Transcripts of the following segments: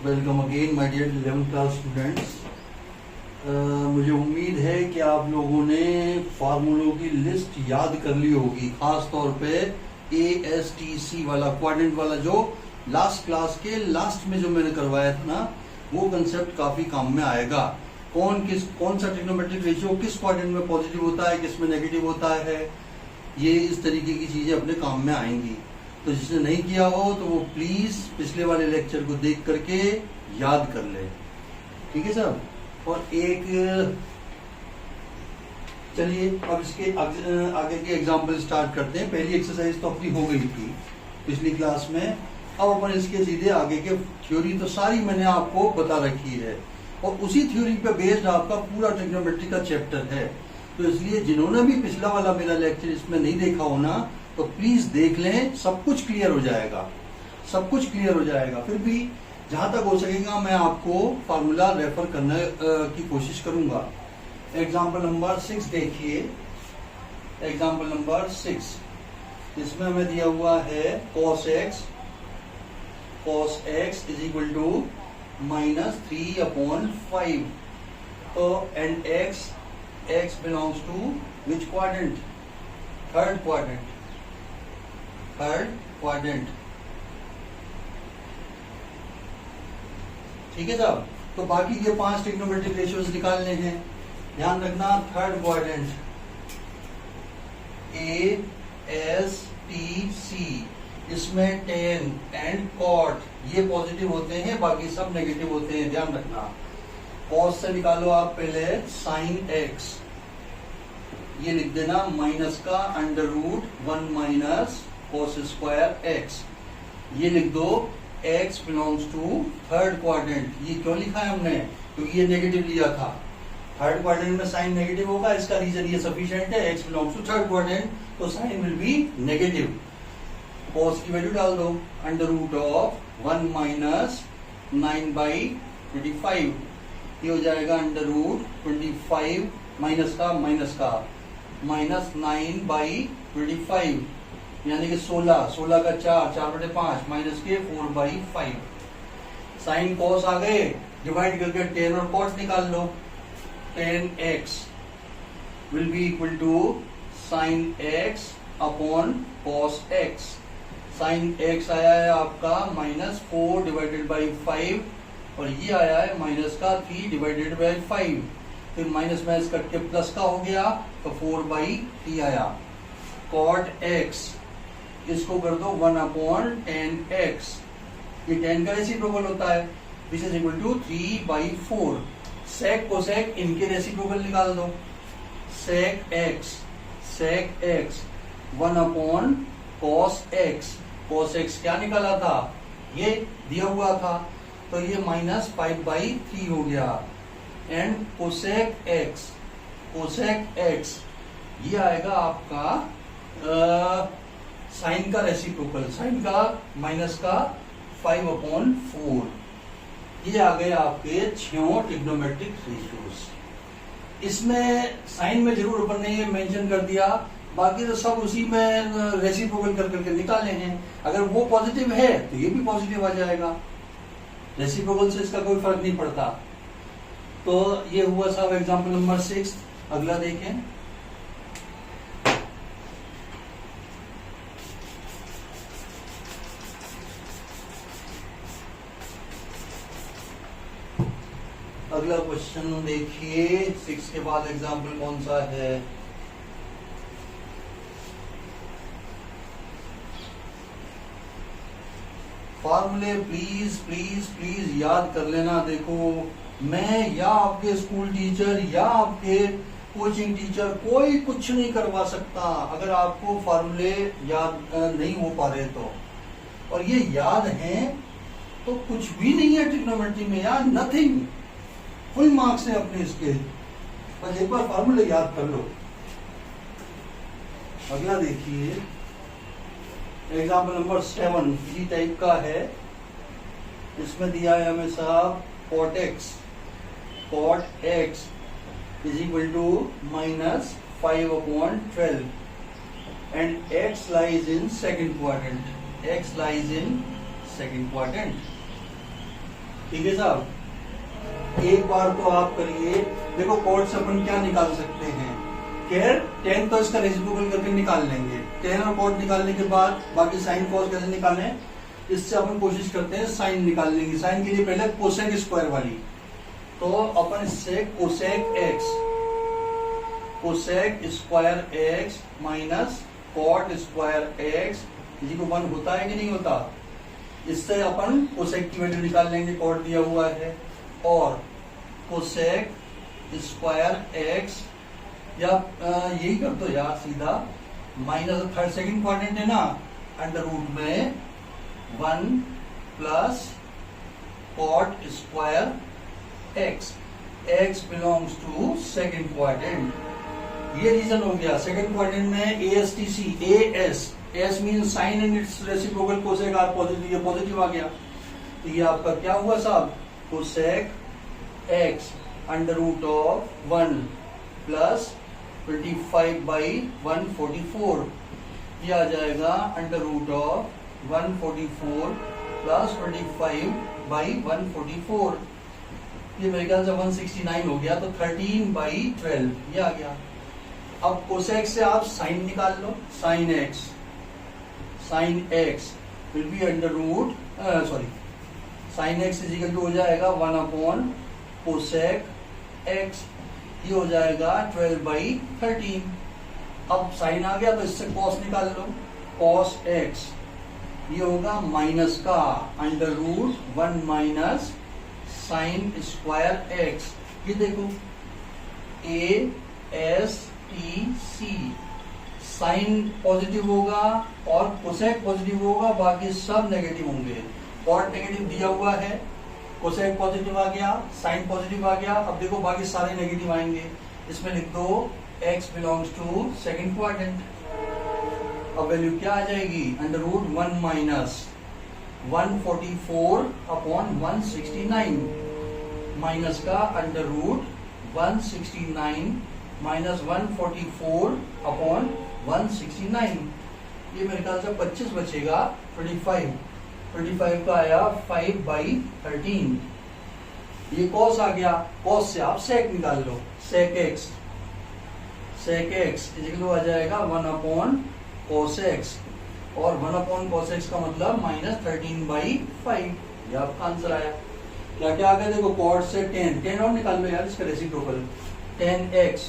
Welcome again my dear 11th class students. मुझे उम्मीद है कि आप लोगों ने फार्मूलों की लिस्ट याद कर ली होगी, खास तौर पे ASTC वाला क्वाड्रेंट वाला जो लास्ट क्लास के लास्ट में जो मैंने करवाया था ना, वो कंसेप्ट काफी काम में आएगा। कौन सा ट्रिग्नोमेट्रिक रेशियो किस क्वाड्रेंट में पॉजिटिव होता है, किस में नेगेटिव होता है, ये इस तरीके की चीजें अपने काम में आएंगी। तो जिसने नहीं किया हो तो वो प्लीज पिछले वाले लेक्चर को देख करके याद कर ले, ठीक है सर। और एक चलिए अब इसके आगे के एग्जाम्पल स्टार्ट करते हैं। पहली एक्सरसाइज तो अपनी हो गई थी पिछली क्लास में, अब अपन इसके सीधे आगे के थ्योरी तो सारी मैंने आपको बता रखी है और उसी थ्योरी पे बेस्ड आपका पूरा ट्रिग्नोमेट्री का चैप्टर है। तो इसलिए जिन्होंने भी पिछला वाला मेरा लेक्चर इसमें नहीं देखा हो ना, तो प्लीज देख लें, सब कुछ क्लियर हो जाएगा, सब कुछ क्लियर हो जाएगा। फिर भी जहां तक हो सकेगा मैं आपको फार्मूला रेफर करने की कोशिश करूंगा। एग्जाम्पल नंबर 6 देखिए, एग्जाम्पल नंबर 6, इसमें हमें दिया हुआ है cos x is equal to -3/5। तो and x belongs to which quadrant? Third quadrant, third quadrant, ठीक है साहब। तो बाकी के 5 ट्रिग्नोमेट्रिक रेशियोज निकालने हैं, ध्यान रखना। थर्ड क्वाड्रेंट ASTC, इसमें tan एंड cot ये पॉजिटिव होते हैं, बाकी सब नेगेटिव होते हैं, ध्यान रखना। cos से निकालो आप पहले sin x, ये लिख देना माइनस का √1 माइनस cos स्क्वायर x, ये लिख दो x belongs to third quadrant. ये क्यों लिखा है हमने? क्योंकि ये नेगेटिव लिया था। थर्ड क्वाड्रेंट में साइन नेगेटिव होगा, इसका रीजन ये सफिशिएंट है, x belongs to third quadrant, तो sine will be negative. cos की वैल्यू डाल दो √1 माइनस 9/25, ये हो जाएगा √25 माइनस का -9/25, यानी कि 16 का 4/5 माइनस के 4/5। साइन कॉस आ गए, डिवाइड करके tan और cos निकाल लो। tan x will be equal to sin x upon cos x। sin x आया है आपका -4 डिवाइडेड बाई 5 और ये आया है माइनस का 3 डिवाइडेड बाई 5। फिर माइनस माइनस कट के प्लस का हो गया तो 4/3 आया। cot x इसको कर दो 1/tan x, ये tan का रेसिप्रोकल होता है, which is equal to 3/4। sec cosec इनके रेसिप्रोकल निकाल दो। sec x 1/cos x, cos x क्या निकाला था? ये दिया हुआ था, तो ये -5/3 हो गया। एंड cosec x ये आएगा आपका साइन का रेसिप्रोकल, साइन का माइनस का 5/4। ये आ गए आपके 6 ट्रिग्नोमेट्रिक रेशियोज। इसमें साइन में जरूर अपन ने ये मेंशन कर दिया, बाकी तो सब उसी में रेसिप्रोकल कर करके निकाले हैं। अगर वो पॉजिटिव है तो ये भी पॉजिटिव आ जाएगा, रेसिप्रोकल से इसका कोई फर्क नहीं पड़ता। तो ये हुआ साहब एग्जाम्पल नंबर 6। अगला देखें, अगला क्वेश्चन देखिए। 6 के बाद एग्जाम्पल कौन सा है? फॉर्मूले प्लीज प्लीज प्लीज याद कर लेना। देखो, मैं या आपके स्कूल टीचर या आपके कोचिंग टीचर कोई कुछ नहीं करवा सकता अगर आपको फॉर्मूले याद नहीं हो पा रहे तो। और ये याद हैं तो कुछ भी नहीं है ट्रिग्नोमेट्री में यार, नथिंग, फुल मार्क्स है अपने इसके। बस एक बार फॉर्मूले याद कर लो। अगला देखिए, एग्जाम्पल नंबर 7 इसी टाइप का है। इसमें दिया है हमें साहब cot x is equal to -5/12 and x lies in second quadrant, ठीक है साहब। एक बार तो आप करिए, देखो कॉट से अपन क्या निकाल सकते हैं, केयर टेन तो इसका रेसिप्रोकल करके निकाल लेंगे, टेन और कॉट निकालने के बाद बाकी साइन कॉस कैसे निकालें, इससे अपन कोशिश करते हैं साइन निकालने की। साइन के लिए पहले कोसेक स्क्वायर वाली, तो अपन इससे cosec square x minus cot square x इसी को 1 होता है कि नहीं होता, इससे अपन कोसेक की वैल्यू निकाल लेंगे, कॉट दिया हुआ है, और कोसेक स्क्वायर एक्स या यही कर दो यार सीधा, माइनस थर्ड सेकंड क्वाड्रेंट है ना, अंडर रूट में 1 plus cot square x, x belongs to second quadrant. ये रीजन हो गया। सेकंड क्वाड्रेंट में ASTC, S mean sine and its reciprocal cosec are positive, ये पॉजिटिव आ गया, तो ये आपका क्या हुआ साहब, cosec x under root of 1 plus 25/144, ये आ जाएगा अंडर रूट ऑफ 144 प्लस 25/144, ये मेरे ख्याल से 169 हो गया, तो 13/12 ये आ गया। अब कोसेक से आप साइन निकाल लो, sine x will be under root sine x is equal to हो जाएगा 1 अपॉन कोसेक एक्स, ये हो जाएगा 12/13। अब साइन आ गया तो इससे कॉस निकाल लो, कॉस एक्स ये होगा माइनस का under root 1 minus sine square x, ये देखो ASTC, साइन पॉजिटिव होगा और कोसेक पॉजिटिव होगा, बाकी सब नेगेटिव होंगे। कॉट नेगेटिव दिया हुआ है, कोसेक पॉजिटिव आ गया, साइन पॉजिटिव आ गया, अब देखो बाकी सारे नेगेटिव आएंगे, इसमें लिख दो x belongs to second quadrant. अब वैल्यू क्या आ जाएगी, under root 1 minus 144 upon 169 minus का अंडर रूट 169 माइनस 144 अपॉन 169, ये मेरे ख्याल से 25 बचेगा, 25 का आया 5/13। ये कॉस आ गया, कॉस से आप सेक निकाल लो, सेक एक्स इजिकल आ जाएगा 1 अपॉन कॉस एक्स, और 1 अपॉन कॉस एक्स का मतलब माइनस 13/5, ये आपका आंसर आया। क्या क्या आ गया देखो, कॉट से 10 और निकाल लो यार, इसका रेसिप्रोकल 10x,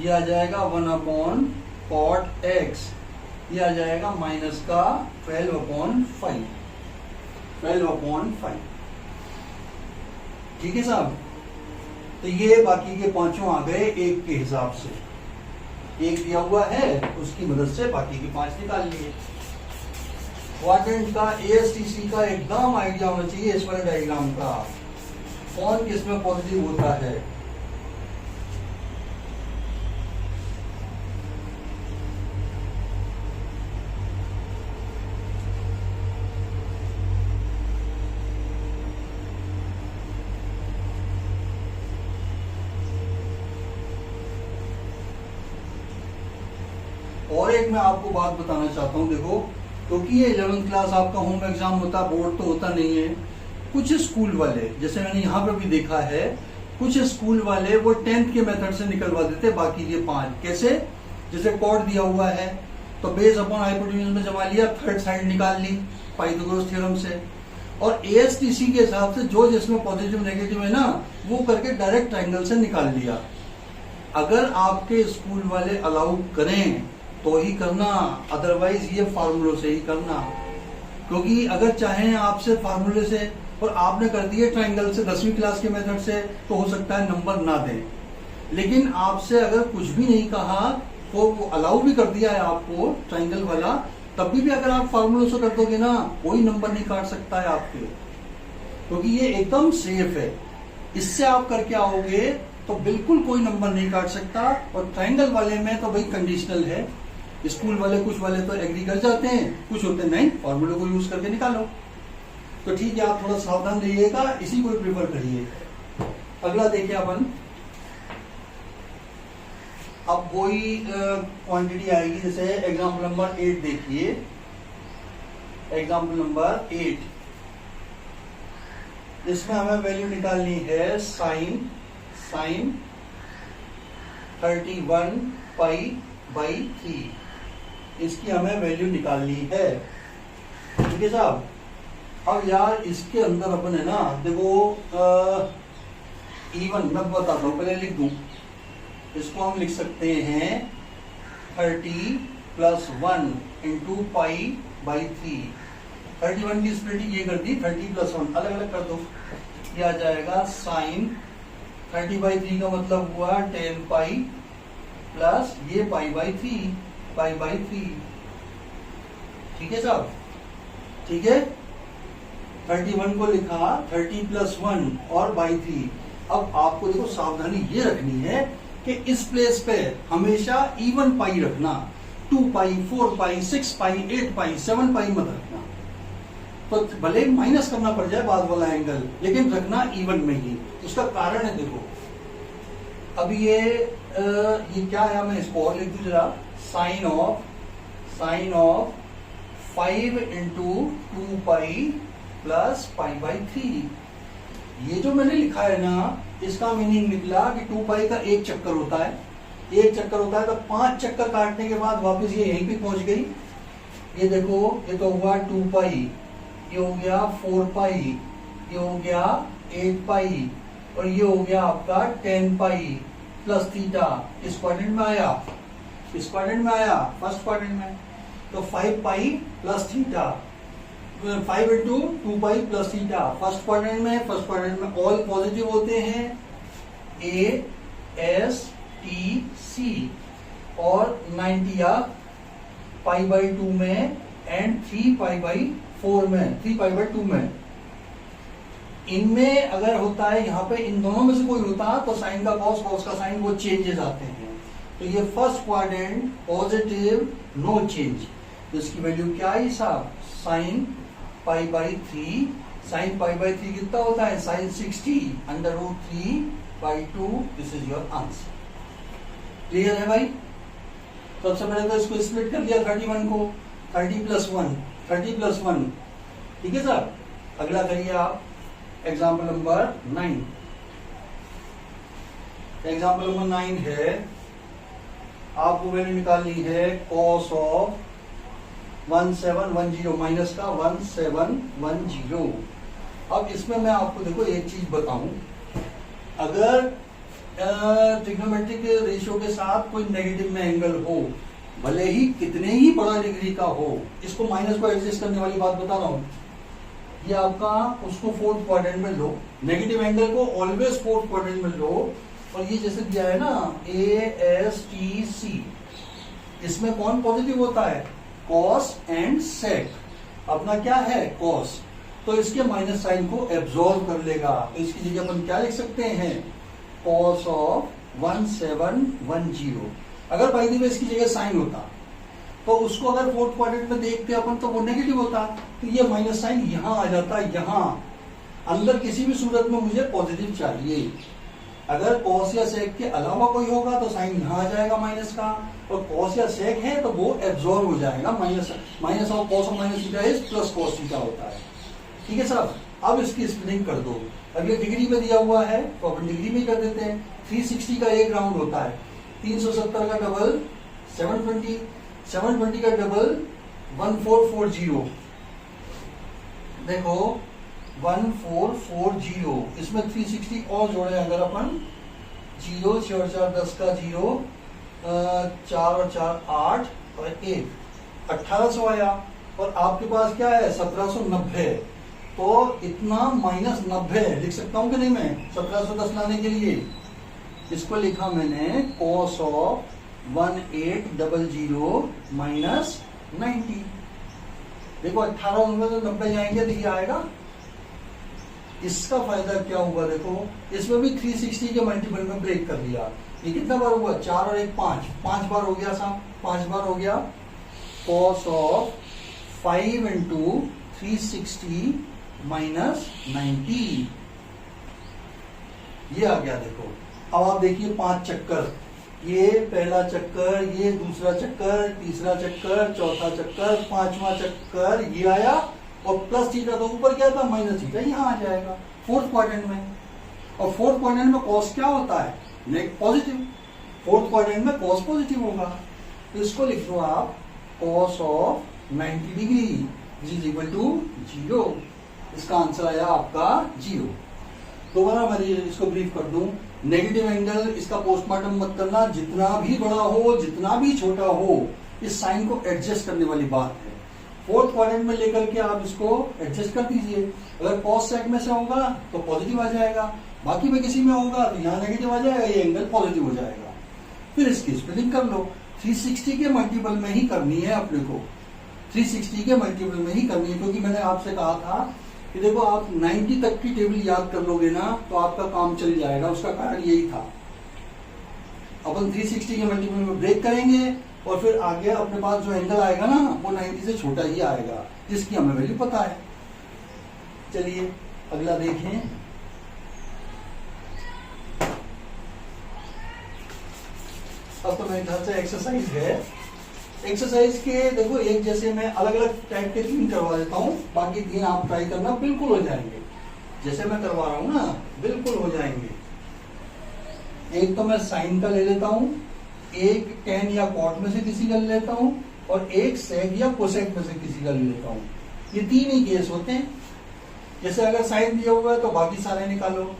ये आ जाएगा 1 अपॉन कॉट एक्स, ये आ जाएगा माइनस का 12/5, ठीक है साहब। तो ये बाकी के पांचों आ गए एक के हिसाब से, एक दिया हुआ है उसकी मदद से बाकी के 5 निकाल लिए। क्वाड्रेंट का ASTC का एकदम आइडिया होना चाहिए, इस वाले डायग्राम का कौन किसमें पॉजिटिव होता है। और एक मैं आपको बात बताना चाहता हूं, देखो क्योंकि ये 11th क्लास आपका होम एग्जाम होता, बोर्ड तो होता नहीं है, कुछ स्कूल वाले, जैसे मैंने यहाँ पर भी देखा है, कुछ स्कूल वाले वो 10th के मेथड से निकलवा देते बाकी ये 5। कैसे, जैसे कॉट दिया हुआ है तो बेस अपॉन हाइपोटेन्यूज में जमा लिया, थर्ड साइड निकाल ली पाइथागोरस थ्योरम से, और ASTC के हिसाब से जो जिसमें पॉजिटिव नेगेटिव है ना, वो करके डायरेक्ट ट्रायंगल से निकाल लिया। अगर आपके स्कूल वाले अलाउ करें तो ही करना, अदरवाइज ये फार्मूलों से ही करना, क्योंकि अगर चाहें आपसे फार्मूले से और आपने कर दिए ट्रायंगल से 10वीं क्लास के मेथड से, तो हो सकता है नंबर ना दें। लेकिन आपसे अगर कुछ भी नहीं कहा तो वो अलाउ भी कर दिया है आपको ट्रायंगल वाला, तब भी अगर आप फार्मूलों से कर दोगे ना, कोई नंबर नहीं काट सकता है आपके, क्योंकि ये एकदम सेफ है। इससे आप करके आओगे तो बिल्कुल कोई नंबर नहीं काट सकता। और ट्रायंगल वाले में तो भाई कंडीशनल है, स्कूल वाले कुछ वाले तो एग्री कर जाते हैं, कुछ होते नहीं, फॉर्मूले को यूज करके निकालो। तो ठीक है, आप थोड़ा सावधान रहिएगा, इसी को प्रिफर करिए। अगला देखिए अपन, अब कोई क्वांटिटी आएगी, जैसे एग्जाम्पल नंबर 8 देखिए, एग्जाम्पल नंबर 8 इसमें हमें वैल्यू निकालनी है साइन 31 पाई बाई 3, इसकी हमें वैल्यू निकालनी है। ठीक है साहब। अब यार इसके अंदर अपन है ना, देखो इवन मैं बताता हूँ, पहले लिख दूं। इसको हम लिख सकते हैं 30 + 1 × पाई बाई 3। 31 की स्प्लिटिंग ये कर दी, 30 + 1 अलग अलग कर दो, ये आ जाएगा साइन 30/3 का मतलब हुआ 10 पाई प्लस ये पाई बाई 3। ठीक है साहब, ठीक है। 31 को लिखा 30 + 1 और बाई 3। अब आपको देखो सावधानी ये रखनी है कि इस प्लेस पे हमेशा इवन पाई रखना, 2 पाई, 4 पाई, 6 पाई, 8 पाई, 7 पाई मत रखना। तो भले माइनस करना पड़ जाए बाद वाला एंगल, लेकिन रखना इवन में ही। उसका कारण है, देखो अब ये क्या है, मैं इसको और लिख दूं जरा। Sine of 5 × 2 pi plus pi by 3। ये जो मैंने लिखा है ना, इसका मीनिंग निकला कि 2 पाई का एक चक्कर होता है, तो 5 चक्कर काटने के बाद वापस ये यहीं पे पहुंच गई। ये देखो, ये तो हुआ 2 पाई, ये हो गया 4 पाई, ये हो गया 8 पाई, और ये हो गया आपका 10 पाई प्लस थीटा। इस क्वाड्रेंट में आया, फर्स्ट क्वाड्रेंट में, तो 5 pi plus theta, 5 × 2 pi plus theta. First quadrant में ऑल पॉजिटिव होते हैं, A S T C, और 90 पाई बाई 2 में एंड 3 पाई बाई 4 में, 3 पाई बाई 2 में। इनमें अगर होता है, यहाँ पे इन दोनों में से कोई होता तो साइन का कॉस, कॉस का साइन, वो चेंजेस आते हैं। तो ये first quadrant positive, no change, तो इसकी वैल्यू क्या है साहब, sine pi by 3। Sine pi by 3 कितना होता है, sine 60 √3/2। This is your answer. Clear है भाई। सबसे पहले तो इसको स्प्लिट कर दिया 31 को, 30 + 1। ठीक है साहब। अगला करिए आप, एग्जाम्पल नंबर 9। एग्जाम्पल नंबर 9 है, आपको वैल्यू निकालनी है कॉस ऑफ 1710, माइनस का 1710। अब इसमें मैं आपको देखो एक चीज बताऊं, अगर ट्रिग्नोमेट्रिक रेशियो के साथ कोई नेगेटिव में एंगल हो, भले ही कितने ही बड़ा डिग्री का हो, इसको माइनस को एडजस्ट करने वाली बात बता रहा हूं। ये आपका उसको 4th क्वाड्रेंट में लो, नेगेटिव एंगल को ऑलवेज 4th क्वाड्रेंट में लो, और ये जैसे दिया है ना ASTC, इसमें कौन पॉजिटिव होता है, कॉस एंड सेक। अपना क्या है, कॉस, तो इसके माइनस साइन को एब्जॉर्ब कर लेगा। तो इसकी जगह अपन क्या लिख सकते हैं, कॉस ऑफ 1710। अगर बाई द वे इसकी जगह साइन होता तो उसको अगर 4th क्वाड्रेंट में देखते अपन तो वो नेगेटिव होता, तो ये माइनस साइन यहां आ जाता, यहां अंदर किसी भी सूरत में मुझे पॉजिटिव चाहिए। अगर कॉस या सेक के अलावा कोई होगा तो साइन यहां आ जाएगा माइनस का, और कॉस या सेक है तो वो एब्जॉर्ब हो जाएगा, माइनस ऑफ कॉस और minus theta is plus cos theta होता है। ठीक है साहब। अब इसकी स्प्लिटिंग कर दो। अब ये डिग्री में दिया हुआ है तो अपन डिग्री में कर देते हैं। 360 का एक राउंड होता है, 370 का डबल 720, 720 का डबल 1440। देखो 1440, इसमें 360 और जोड़े अगर अपन, 0 6 और 4 10 का 0, 4 और 4 8 और 1 1800 आया, और आपके पास क्या है 1790, तो इतना -90 लिख सकता हूं कि नहीं मैं 1710 लाने के लिए। इसको लिखा मैंने कॉस ऑफ 1800 - 90। देखो 18 में तो 90 जाएंगे तो ये आएगा। इसका फायदा क्या हुआ, देखो इसमें भी 360 के मल्टीपल में ब्रेक कर लिया। ये कितना बार हुआ, 4 और 1 5 बार हो गया साहब, 5 बार हो गया। कॉस ऑफ 5 × 360 - 90, ये आ गया। देखो अब आप देखिए 5 चक्कर, ये पहला चक्कर, ये दूसरा चक्कर, तीसरा चक्कर, चौथा चक्कर, 5वां चक्कर, ये आया, और प्लस थीटा तो ऊपर क्या था, माइनस थीटा यहाँ आ जाएगा फोर्थ क्वाड्रेंट में। और फोर्थ क्वाड्रेंट में कॉस क्या होता है, नेगेटिव पॉजिटिव। फोर्थ क्वाड्रेंट में कॉस पॉजिटिव होगा, तो इसको लिख लो आप cos of 90 degree is equal to 0। इसका आंसर आया आपका 0। दोबारा मैं इसको ब्रीफ कर दूं, नेगेटिव एंगल इसका पोस्टमार्टम मत करना, जितना भी बड़ा हो जितना भी छोटा हो, इस साइन को एडजस्ट करने वाली बात है। फोर्थ क्वाड्रेंट में लेकर के आप इसको एडजस्ट कर दीजिए। अगर कॉस सेक में से होगा तो पॉजिटिव आ जाएगा, बाकी में किसी में होगा तो यहाँ नेगेटिव आ जाएगा, ये एंगल पॉजिटिव हो जाएगा। फिर इसकी स्प्लिटिंग कर लो, 360 के मल्टीपल में ही करनी है अपने को, 360 के मल्टीपल में ही करनी है, क्योंकि मैंने आपसे कहा था कि देखो आप 90 तक की टेबल याद कर लोगे ना तो आपका काम चल जाएगा। उसका कारण यही था, अपन 360 के मल्टीपल में ब्रेक करेंगे और फिर आगे अपने पास जो एंगल आएगा ना वो 90 से छोटा ही आएगा, जिसकी हमें वैल्यू पता है। चलिए अगला देखें। अब तो मेरे ख्याल से एक्सरसाइज है। एक्सरसाइज के देखो एक जैसे मैं अलग अलग टाइप के 3 करवा देता हूँ, बाकी 3 आप ट्राई करना, बिल्कुल हो जाएंगे। जैसे मैं करवा रहा हूँ ना बिल्कुल हो जाएंगे। एक तो मैं साइन का ले लेता हूँ, एक टेन या कॉट में से किसी का ले लेता हूँ, और एक सेक या कोसेक में से किसी का ले लेता हूँ। ये 3 ही केस होते हैं। जैसे अगर साइन दिया हुआ है तो बाकी सारे निकालो,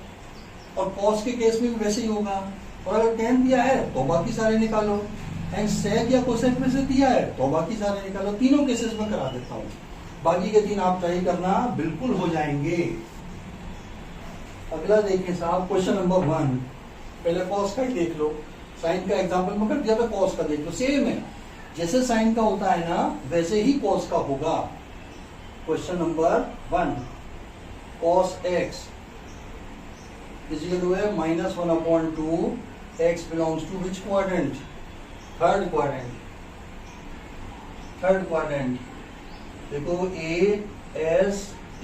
और कॉस के केस में भी वैसे ही होगा। और अगर टेन दिया है तो बाकी सारे निकालो, एंड सेक या कोसेक में से दिया है तो बाकी सारे निकालो। तीनों केसेस में करा देता हूँ, बाकी के 3 आप ट्राई करना, बिल्कुल हो जाएंगे। अगला देखें साहब, क्वेश्चन नंबर 1। पहले कॉस का ही देख लो, साइन का एग्जांपल में कर दिया था, कॉस का देख लो। सेम है, जैसे साइन का होता है ना वैसे ही कॉस का होगा। Question number 1, cos x is equal to है -1/2, x belongs to which quadrant? Third quadrant. Third quadrant देखो A S T,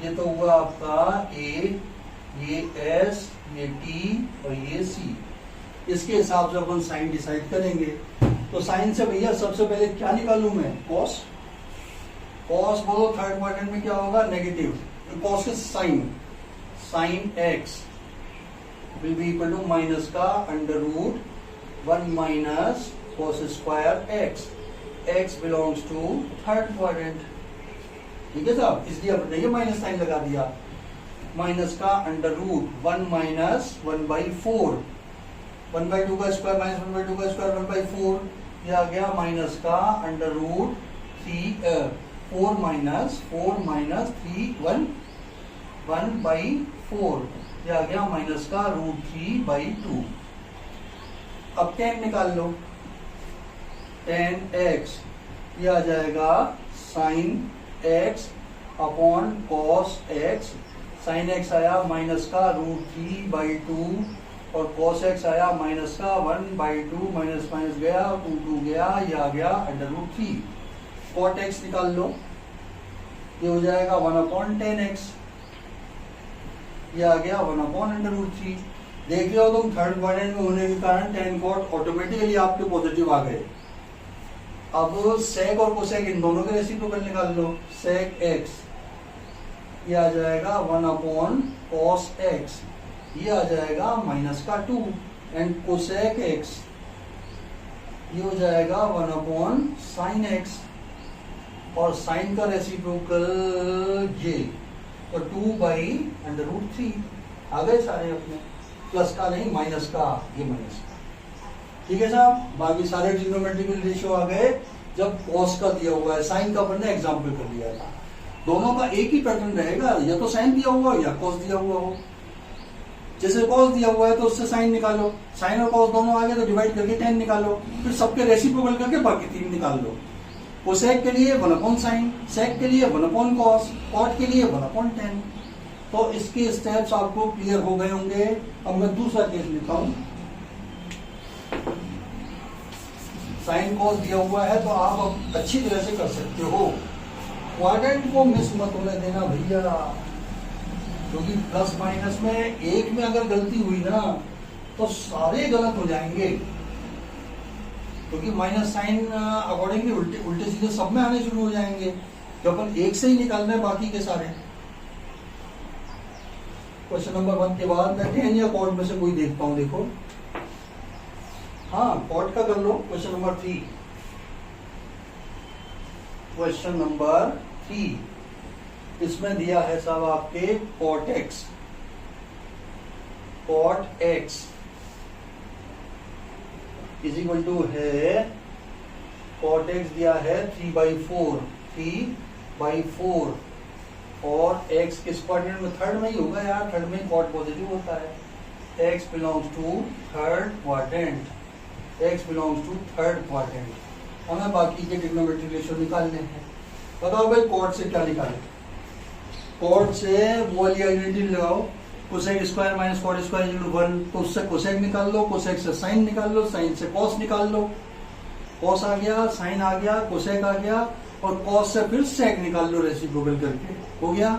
ये तो हुआ आपका A, ये S, ये T और ये C। इसके हिसाब से अपन साइन डिसाइड करेंगे। तो साइन से भैया सबसे पहले क्या निकालूं मैं, कॉस। कॉस बोलो थर्ड क्वाड्रेंट में क्या होगा, नेगेटिव। कॉस के sine, sine x will be equal to minus का √1 minus cos square x. X belongs to third quadrant, ठीक है साहब, इसलिए आपने ये माइनस साइन लगा दिया। माइनस का √1 माइनस 1/4, 1/2 का स्क्वायर माइनस 1/2 का स्क्वायर 1/4, ये आ गया माइनस का √4 माइनस 3 1/4, ये आ गया माइनस का √3/2। अब tan निकाल लो, tan x ये आ जाएगा sin x upon cos x। sin x आया माइनस का √3/2 और cos x आया माइनस का 1/2, माइनस माइनस गया 2 गया, ये आ गया √3। cot x निकाल लो, ये हो जाएगा 1/10x, ये आ गया 1/√3। देख रहे हो तुम, थर्ड क्वाड्रेंट में होने के कारण tan cot ऑटोमेटिकली आपके पॉजिटिव आ गए। अब sec और cosec इन दोनों के रेसिप्रोकल निकाल लो। sec x ये आ जाएगा 1/cos x, ये आ जाएगा माइनस का 2, एंड cosec x ये हो जाएगा 1/sin x, और साइन का रेसिप्रोकल ये, तो 2/√3 आ गए सारे अपने, प्लस का नहीं माइनस का, ये माइनस का, ठीक है साहब। बाकी सारे ट्रिग्नोमेट्रिकल रेशियो आ गए जब कॉस का दिया हुआ है। साइन का अपन ने एग्जाम्पल कर लिया था। दोनों का एक ही पैटर्न रहेगा, या तो साइन दिया हुआ हो या कॉस दिया हुआ हो। जैसे कॉस दिया हुआ है तो उससे साइन निकालो, साइन और कॉस दोनों आ गए तो डिवाइड करके tan निकालो, फिर सबके रेसिप्रोकल करके बाकी 3 निकाल लो। कोसेक के लिए 1/sin, सेक के लिए 1/cos, कॉट के लिए 1/tan। तो इसके स्टेप्स आपको क्लियर हो गए होंगे। अब मैं दूसरा केस लेता हूं। साइन कॉस दिया हुआ है तो आप अब अच्छी तरह से कर सकते हो। क्वाड्रेंट को मिस मत होने देना भैया, क्योंकि प्लस माइनस में एक में अगर गलती हुई ना तो सारे गलत हो जाएंगे। क्योंकि माइनस साइन अकॉर्डिंगली उल्टे उल्टे सीधे सब में आने शुरू हो जाएंगे, तो अपन एक से ही निकालना है बाकी के सारे। क्वेश्चन नंबर 1 के बाद मैं टेन या कॉट में से कोई देखता हूं, देखो। हाँ, कॉट का कर लो। क्वेश्चन नंबर 3, क्वेश्चन नंबर 3 इसमें दिया है साहब आपके cot x. Cot x is equal to है, कॉट एक्स दिया है 3/4, 3/4 और एक्स किस क्वाड्रेंट में? थर्ड में ही होगा यार, थर्ड में कॉट पॉजिटिव होता है। X belongs to third quadrant, x belongs to third quadrant. हमें बाकी के ट्रिग्नोमेट्रिक रेशियो निकालने हैं। बताओ भाई कॉट से क्या निकालें? कॉट से वो वाली आइडेंटिटी लगाओ, cosec square minus cot square equal to 1, तो उससे कोसेक निकाल लो, कोसेक से साइन निकाल लो, साइन से कॉस निकाल लो। कॉस आ गया, साइन आ गया, कोसेक आ गया, और कॉस से फिर सेक निकाल लो रेसिप्रोकल करके। हो गया।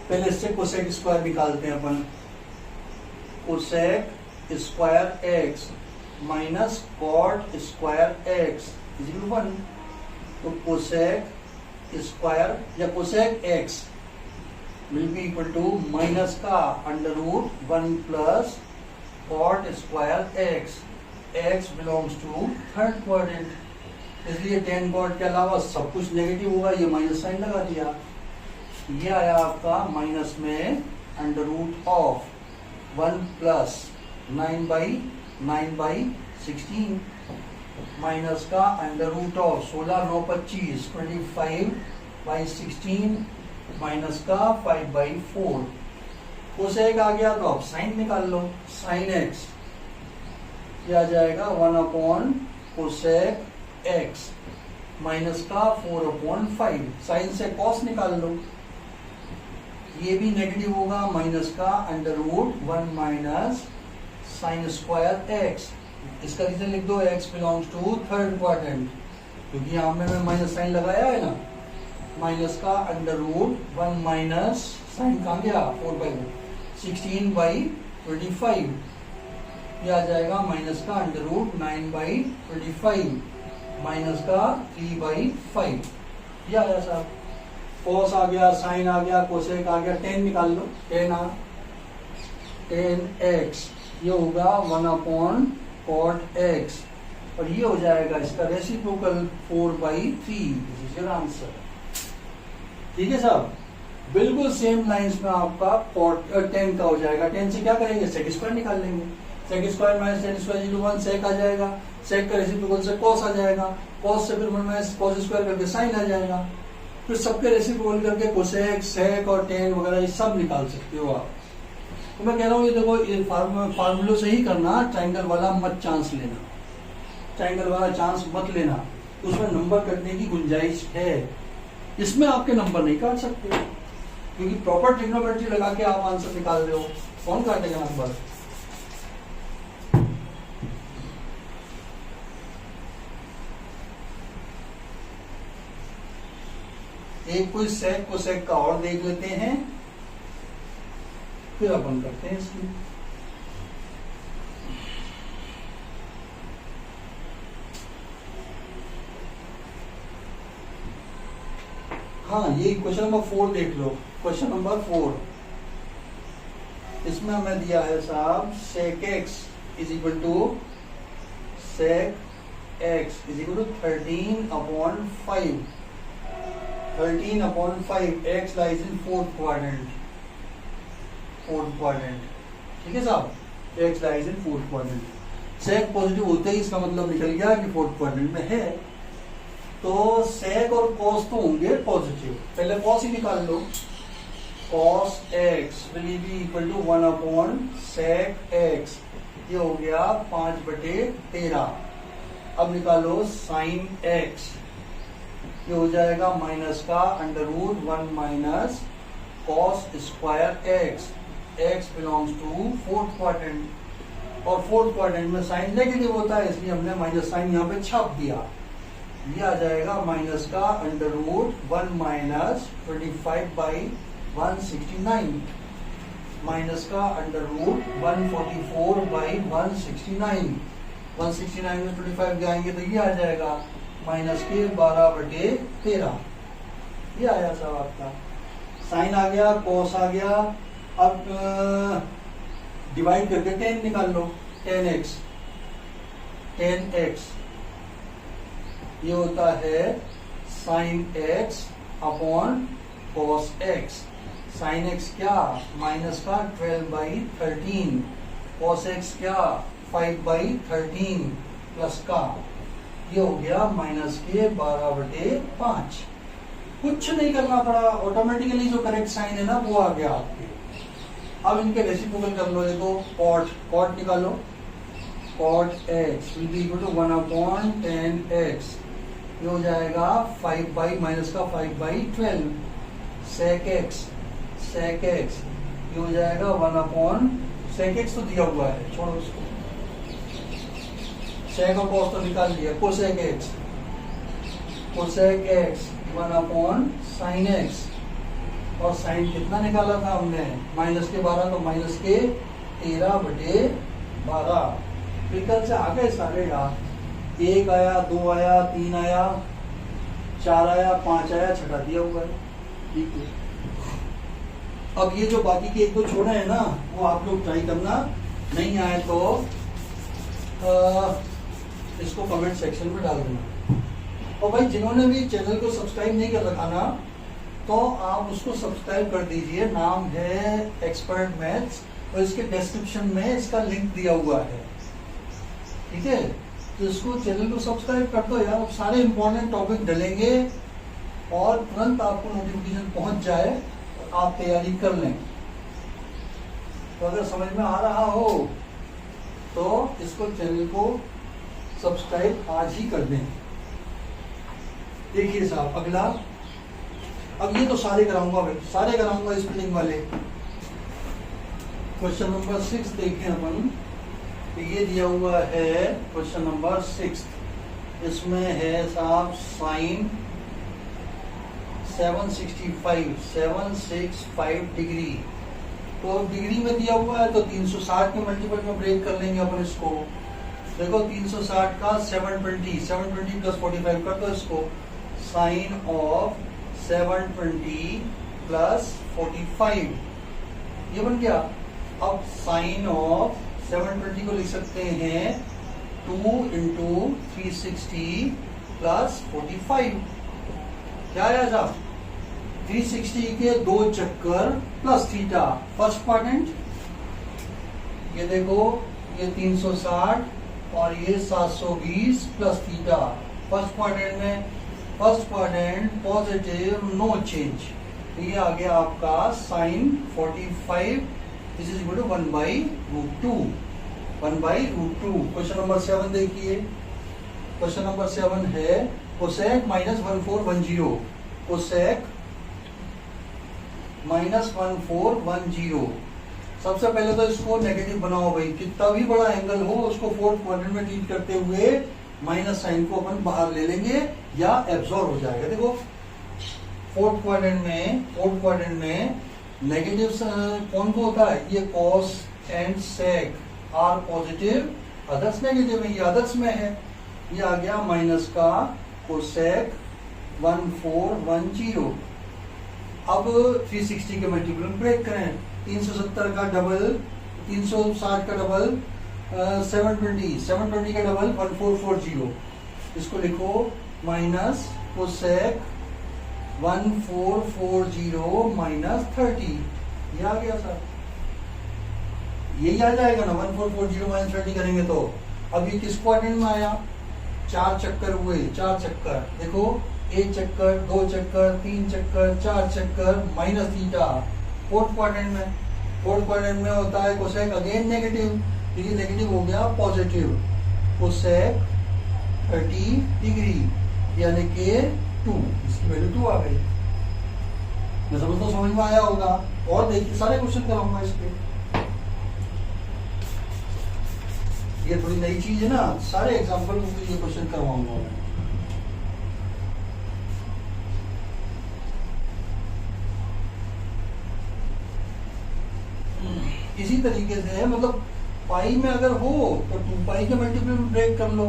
पहले इससे कोसेक स्क्वायर निकालते हैं अपन। Cosec square x minus cot square x is equal to 1। तो कोसेक स्क्वायर या cosec x will be equal to minus का under root 1 plus cot square x. X belongs to third quadrant, इसलिए tan cot के अलावा सब कुछ negative होगा। ये माइनस साइन लगा दिया, ये आया आपका माइनस में under root of 1 plus 9/16 minus का अंडर रूट ऑफ 16 9 25 25/16 माइनस का 5/4। कोसेक आ गया तो आप साइन निकाल लो, साइन एक्स क्या आ जाएगा 1 कोसेक एक्स माइनस का 4/5। साइन से कॉस निकाल लो, ये भी नेगेटिव होगा, माइनस का under root 1 minus sine square x. इसका रीजन लिख दो, x belongs to third quadrant, क्योंकि यहां में माइनस साइन लगाया है ना। माइनस का अंडर रूट 1 माइनस साइन कहां गया 4/16/25, ये आ जाएगा माइनस का अंडर रूट 9/25 माइनस का 3/5। ये आया साहब। कॉस आ गया, साइन आ गया, कोसेक आ गया, टेन निकाल लो। 10x ये होगा 1 कॉट एक्स, और ये हो जाएगा इसका reciprocal 4/3। This is your answer. ठीक है साहब, बिल्कुल सेम लाइंस में आपका कॉट 10 का हो जाएगा। 10 से क्या करेंगे, सेक स्क्वायर निकाल लेंगे। Sec square minus tan square equal to 1, sec आ जाएगा, सेक का रेसिप्रोकल से कॉस आ जाएगा, कॉस से फिर 1 माइनस कॉस स्क्वायर करके साइन आ जाएगा, फिर सबके रेसिप्रोकल करके कोसेक, सेक और टेन वगैरह ये सब निकाल सकते हो आप। तो मैं कह रहा हूँ ये देखो, ये फार्मूलों से ही करना, ट्राइंगल वाला मत चांस लेना, ट्राइंगल वाला चांस मत लेना, उसमें नंबर कटने की गुंजाइश है। इसमें आपके नंबर नहीं काट सकते, क्योंकि प्रॉपर ट्रिग्नोमेट्री लगा के आप आंसर निकाल रहे हो। कौन काटेगा नंबर? एक कोई सेक कोसेक का और देख लेते हैं, फिर अपन करते हैं इसकी। हाँ, ये क्वेश्चन नंबर 4 देख लो। क्वेश्चन नंबर 4 इसमें हमें दिया है साहब sec x is equal to sec x is equal to 13/5। 13/5 x lies in fourth quadrant, fourth quadrant. ठीक है साहब, x lies in fourth quadrant. Sec positive होते ही इसका मतलब निकल गया कि फोर्थ क्वाड्रेंट में है, तो सेक और कॉस तो होंगे पॉजिटिव। पहले कॉस ही निकाल लो, cos x will be equal to 1 sec x, ये हो गया 5/13। अब निकालो साइन एक्स, ये हो जाएगा माइनस का under root 1 minus cos square x. X belongs to fourth quadrant, और फोर्थ क्वाड्रेंट में साइन नेगेटिव होता है, इसलिए हमने माइनस साइन यहाँ पे छाप दिया। ये आ जाएगा माइनस का अंडर रूट 1 माइनस 25/169 माइनस का अंडर रूट 144/169 169 में 25 जाएंगे तो ये आ जाएगा माइनस के 12/13। ये आया सब आपका। साइन आ गया, कॉस आ गया। अब डिवाइड करके 10 निकाल लो। 10x ये होता है sine x upon cos x। Sine x क्या, माइनस का 12/13, कॉस x क्या 5/13 प्लस का, ये हो गया माइनस के 12/5। कुछ नहीं करना पड़ा, ऑटोमेटिकली जो करेक्ट साइन है ना वो आ गया आपके। अब इनके रेसिप्रोकल कर लो। देखो कॉट निकालो। Cot x will be equal to 1/10x। ये हो जाएगा 5 माइनस का 5/12। सेक x ये हो जाएगा 1/sec x तो दिया हुआ है, छोड़ो उसको। सेक और कॉस तो निकाल लिया। Cosec x 1/sin x। और साइन कितना निकाला था हमने, माइनस के 12 तो माइनस के 13/12। फिर से आ गए सारे यार। 1 आया, 2 आया, 3 आया, 4 आया, 5 आया, छठा दिया हुआ है। ठीक है। अब ये जो बाकी के 1-2 छोड़े हैं ना वो आप लोग ट्राई करना, नहीं आए तो इसको कमेंट सेक्शन में डाल देना। और भाई जिन्होंने भी चैनल को सब्सक्राइब नहीं कर रखा ना तो आप उसको सब्सक्राइब कर दीजिए। नाम है एक्सपर्ट मैथ्स और इसके डिस्क्रिप्शन में इसका लिंक दिया हुआ है। ठीक है, तो इसको चैनल को सब्सक्राइब कर दो यार। सारे इंपॉर्टेंट टॉपिक डलेंगे और तुरंत आपको नोटिफिकेशन पहुंच जाए और आप तैयारी कर लें। तो अगर समझ में आ रहा हो तो इसको चैनल को सब्सक्राइब आज ही कर दें। देखिए साहब अगला, अब ये तो सारे कराऊंगा भाई, सारे कराऊंगा स्पेलिंग वाले। क्वेश्चन नंबर 6 देखें अपन। तो ये दिया हुआ है क्वेश्चन नंबर 6। इसमें है साहब साइन 765 डिग्री। तो डिग्री में दिया हुआ है तो 360 के मल्टीपल में ब्रेक कर लेंगे अपन इसको। देखो 360 का 720 प्लस 45 कर दो इसको। साइन ऑफ 720 प्लस 45 ये बन गया। अब साइन ऑफ 720 को लिख सकते हैं 2 इंटू 360 प्लस 45। क्या आया साहब, 360 के 2 चक्कर प्लस थीटा। फर्स्ट क्वाड्रेंट ये देखो, ये 360 और ये 720 plus theta. First quadrant positive, no change. तो ये आ गया आपका sine 45 this is equal to 1/√2। 1/√2। Question number 7 देखिए। क्वेश्चन नंबर 7 है कोसेक -1410। कोसेक -1410। सबसे पहले तो इसको नेगेटिव बनाओ भाई। कितना भी बड़ा एंगल हो उसको फोर्थ क्वाड्रेंट में ट्रीट करते हुए माइनस साइन को अपन बाहर ले लेंगे या एब्जॉर्ब हो जाएगा। देखो फोर्थ क्वाड्रेंट में नेगेटिव कौन को होता है, ये cos and sec are positive, others negative है, ये अदर्स में है। ये आ गया माइनस का कोसेक 1410। अब 360 के मल्टीपल में ब्रेक करें। 370 का डबल 360 का डबल 720 का डबल 1440। इसको लिखो माइनस कोसेक 1440 माइनस 30। ये आ गया सर, यही आ जाएगा ना। 1440 माइनस 30 करेंगे तो अब ये किस क्वाड्रेंट में आया, 4 चक्कर हुए। 4 चक्कर देखो, 1 चक्कर, 2 चक्कर, 3 चक्कर, 4 चक्कर माइनस थीटा। फोर्थ क्वाड्रेंट में होता है कोसेक अगेन नेगेटिव, ये नेगेटिव हो गया पॉजिटिव। कोसेक 30 डिग्री यानी कि 2, इसकी वैल्यू 2 आ गई। मैं समझता हूँ समझ में आया होगा। और देखिए सारे क्वेश्चन कराऊंगा इस पे। ये थोड़ी नई चीज है ना, सारे एग्जाम्पल को ये क्वेश्चन करवाऊंगा मैं। इसी तरीके से मतलब पाई में अगर हो तो 2 पाई के मल्टीपल में ब्रेक कर लो,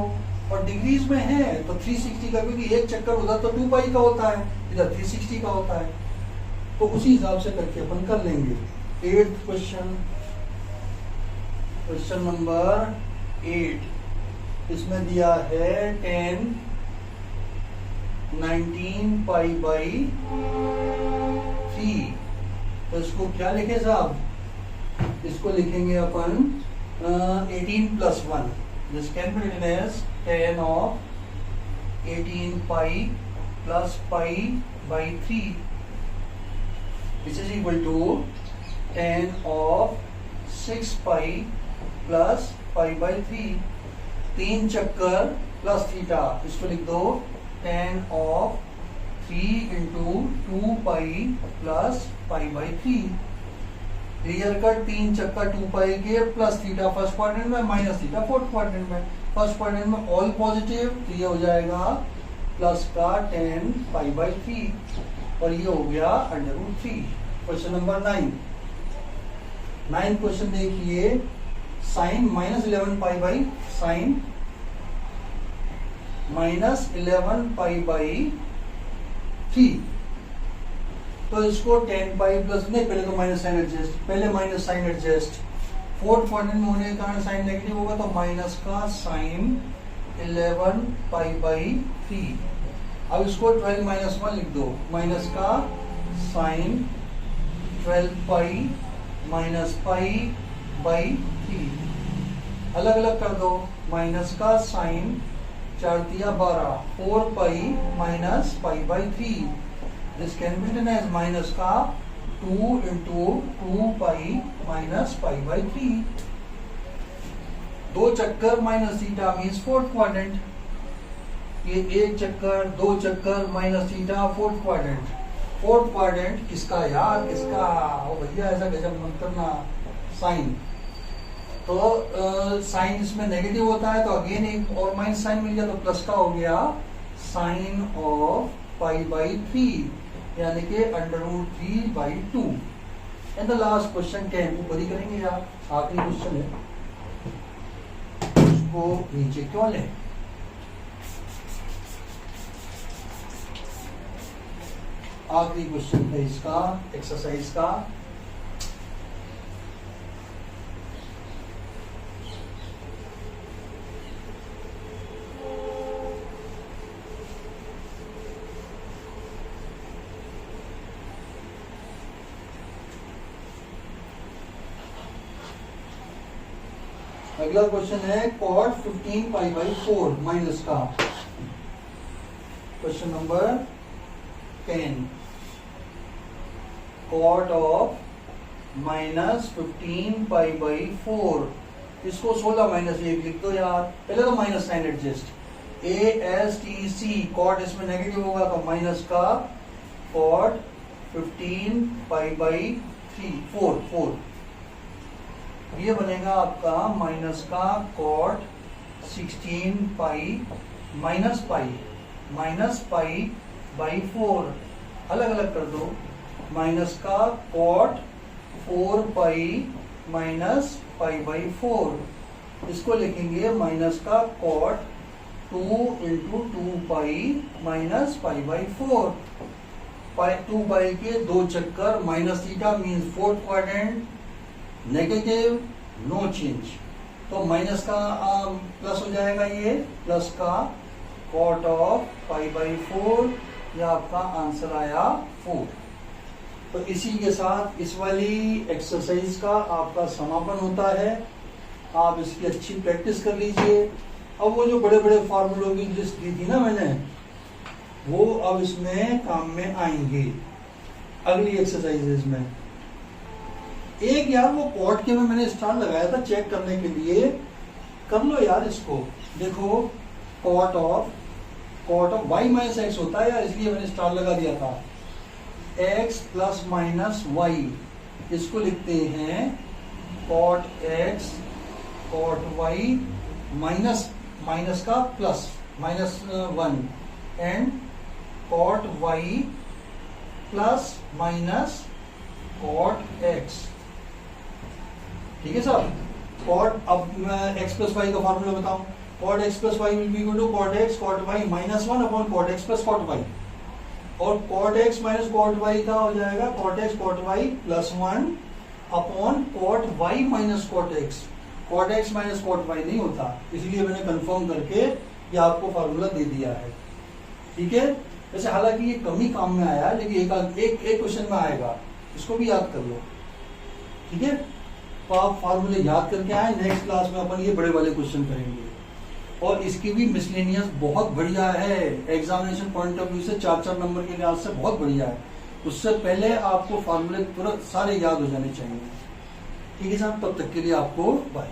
और डिग्रीज में है तो 360 का, क्योंकि एक चक्कर उधर तो 2 पाई का होता है, इधर 360 का होता है, तो उसी हिसाब से करके अपन कर लेंगे। 8th क्वेश्चन, क्वेश्चन नंबर 8, इसमें दिया है 10 19 पाई बाई 3, तो इसको क्या लिखे साहब, इसको लिखेंगे अपन 18 plus 1, this can be written as 10 of 18 pi plus pi by 3, which is equal to 10 of 6 pi plus pi by 3, 3 चक्कर प्लस थीटा, इसको लिख दो 10 of 3 into 2 pi plus pi by 3, clear cut, 3 चक्कर 2 पाई के plus theta first quadrant में minus theta fourth quadrant में, first quadrant में all positive, तो ये हो जाएगा प्लस का 10 पाई बाई 3 और ये हो गया √3। क्वेश्चन नंबर 9 क्वेश्चन देखिए, sine -11 pi by sine -11 pi by 3, तो इसको 10 पाई प्लस, नहीं पहले तो माइनस साइन एडजस्ट, पहले minus sine adjust, fourth quadrant में होने के कारण साइन नेगेटिव होगा, तो माइनस का साइन 11 पाई बाई 3, अब इसको 12 - 1 लिख दो, माइनस का sine 12 pi minus pi by 3, अलग अलग कर दो, माइनस का साइन 4 तिया 12, 4 pi minus pi by 3, this can be written as minus का 2 into 2 pi minus pi by 3, 2 चक्कर minus theta means fourth quadrant, ये 1 चक्कर 2 चक्कर minus theta fourth quadrant, fourth quadrant किसका यार, किसका, ओ भैया ऐसा गजब मत करना, साइन, तो साइन इसमें नेगेटिव होता है, तो अगेन एक और माइनस साइन मिल गया, तो प्लस का हो गया साइन ऑफ पाई बाई 3, यानी कि √3/2। एंड द लास्ट क्वेश्चन 10 को बड़ी करेंगे यार, आखिरी क्वेश्चन है, उसको नीचे क्यों लें, आखिरी क्वेश्चन है इसका एक्सरसाइज का। अगला क्वेश्चन है cot 15 पाई बाई 4 माइनस का, question number 10, cot of -15 pi by 4, इसको 16 - 1 लिख दो यार, पहले तो minus sine adjust, ASTC, cot इसमें नेगेटिव होगा, तो माइनस का cot 15 पाई बाई 4, ये बनेगा आपका माइनस का cot 16 pi minus pi by 4, अलग अलग कर दो, माइनस का cot 4 pi minus pi by 4, इसको लिखेंगे माइनस का cot 2 into 2 pi minus pi by 4, 2 pi के 2 चक्कर minus theta means fourth quadrant, negative no change, तो माइनस का प्लस हो जाएगा, ये प्लस का cot ऑफ पाई बाई 4, ये आपका आंसर आया 4। तो इसी के साथ इस वाली एक्सरसाइज का आपका समापन होता है, आप इसकी अच्छी प्रैक्टिस कर लीजिए। अब वो जो बड़े बड़े फार्मूलों की लिस्ट दी थी ना मैंने, वो अब इसमें काम में आएंगे अगली एक्सरसाइजेज में। एक यार वो कॉट के में मैंने स्टार लगाया था चेक करने के लिए, कर लो यार इसको, देखो cot of y minus x होता है यार, इसलिए मैंने स्टार लगा दिया था, x प्लस माइनस वाई, इसको लिखते हैं cot x cot y minus का plus -1 and cot y plus minus cot x, ठीक है साहब। कॉट, अब मैं एक्स प्लस वाई का फॉर्मूला बताऊं, cot x plus y will be equal to cot x cot y minus 1 upon cot x plus cot y, और cot x minus cot y का हो जाएगा cot x cot y plus 1 upon cot y minus cot x. Cot x minus cot Y नहीं होता, इसलिए मैंने confirm करके ये आपको फार्मूला दे दिया है। ठीक है, वैसे हालांकि ये कम ही काम में आया है, लेकिन एक क्वेश्चन में आएगा, इसको भी याद कर लो। ठीक है, तो आप फार्मूले याद करके आए, नेक्स्ट क्लास में अपन ये बड़े वाले क्वेश्चन करेंगे। और इसकी भी मिसलेनियस बहुत बढ़िया है, एग्जामिनेशन पॉइंट ऑफ व्यू से 4-4 नंबर के लिहाज से बहुत बढ़िया है। उससे पहले आपको फार्मूले तुरंत सारे याद हो जाने चाहिए। ठीक है साहब, तब तक के लिए आपको बाय।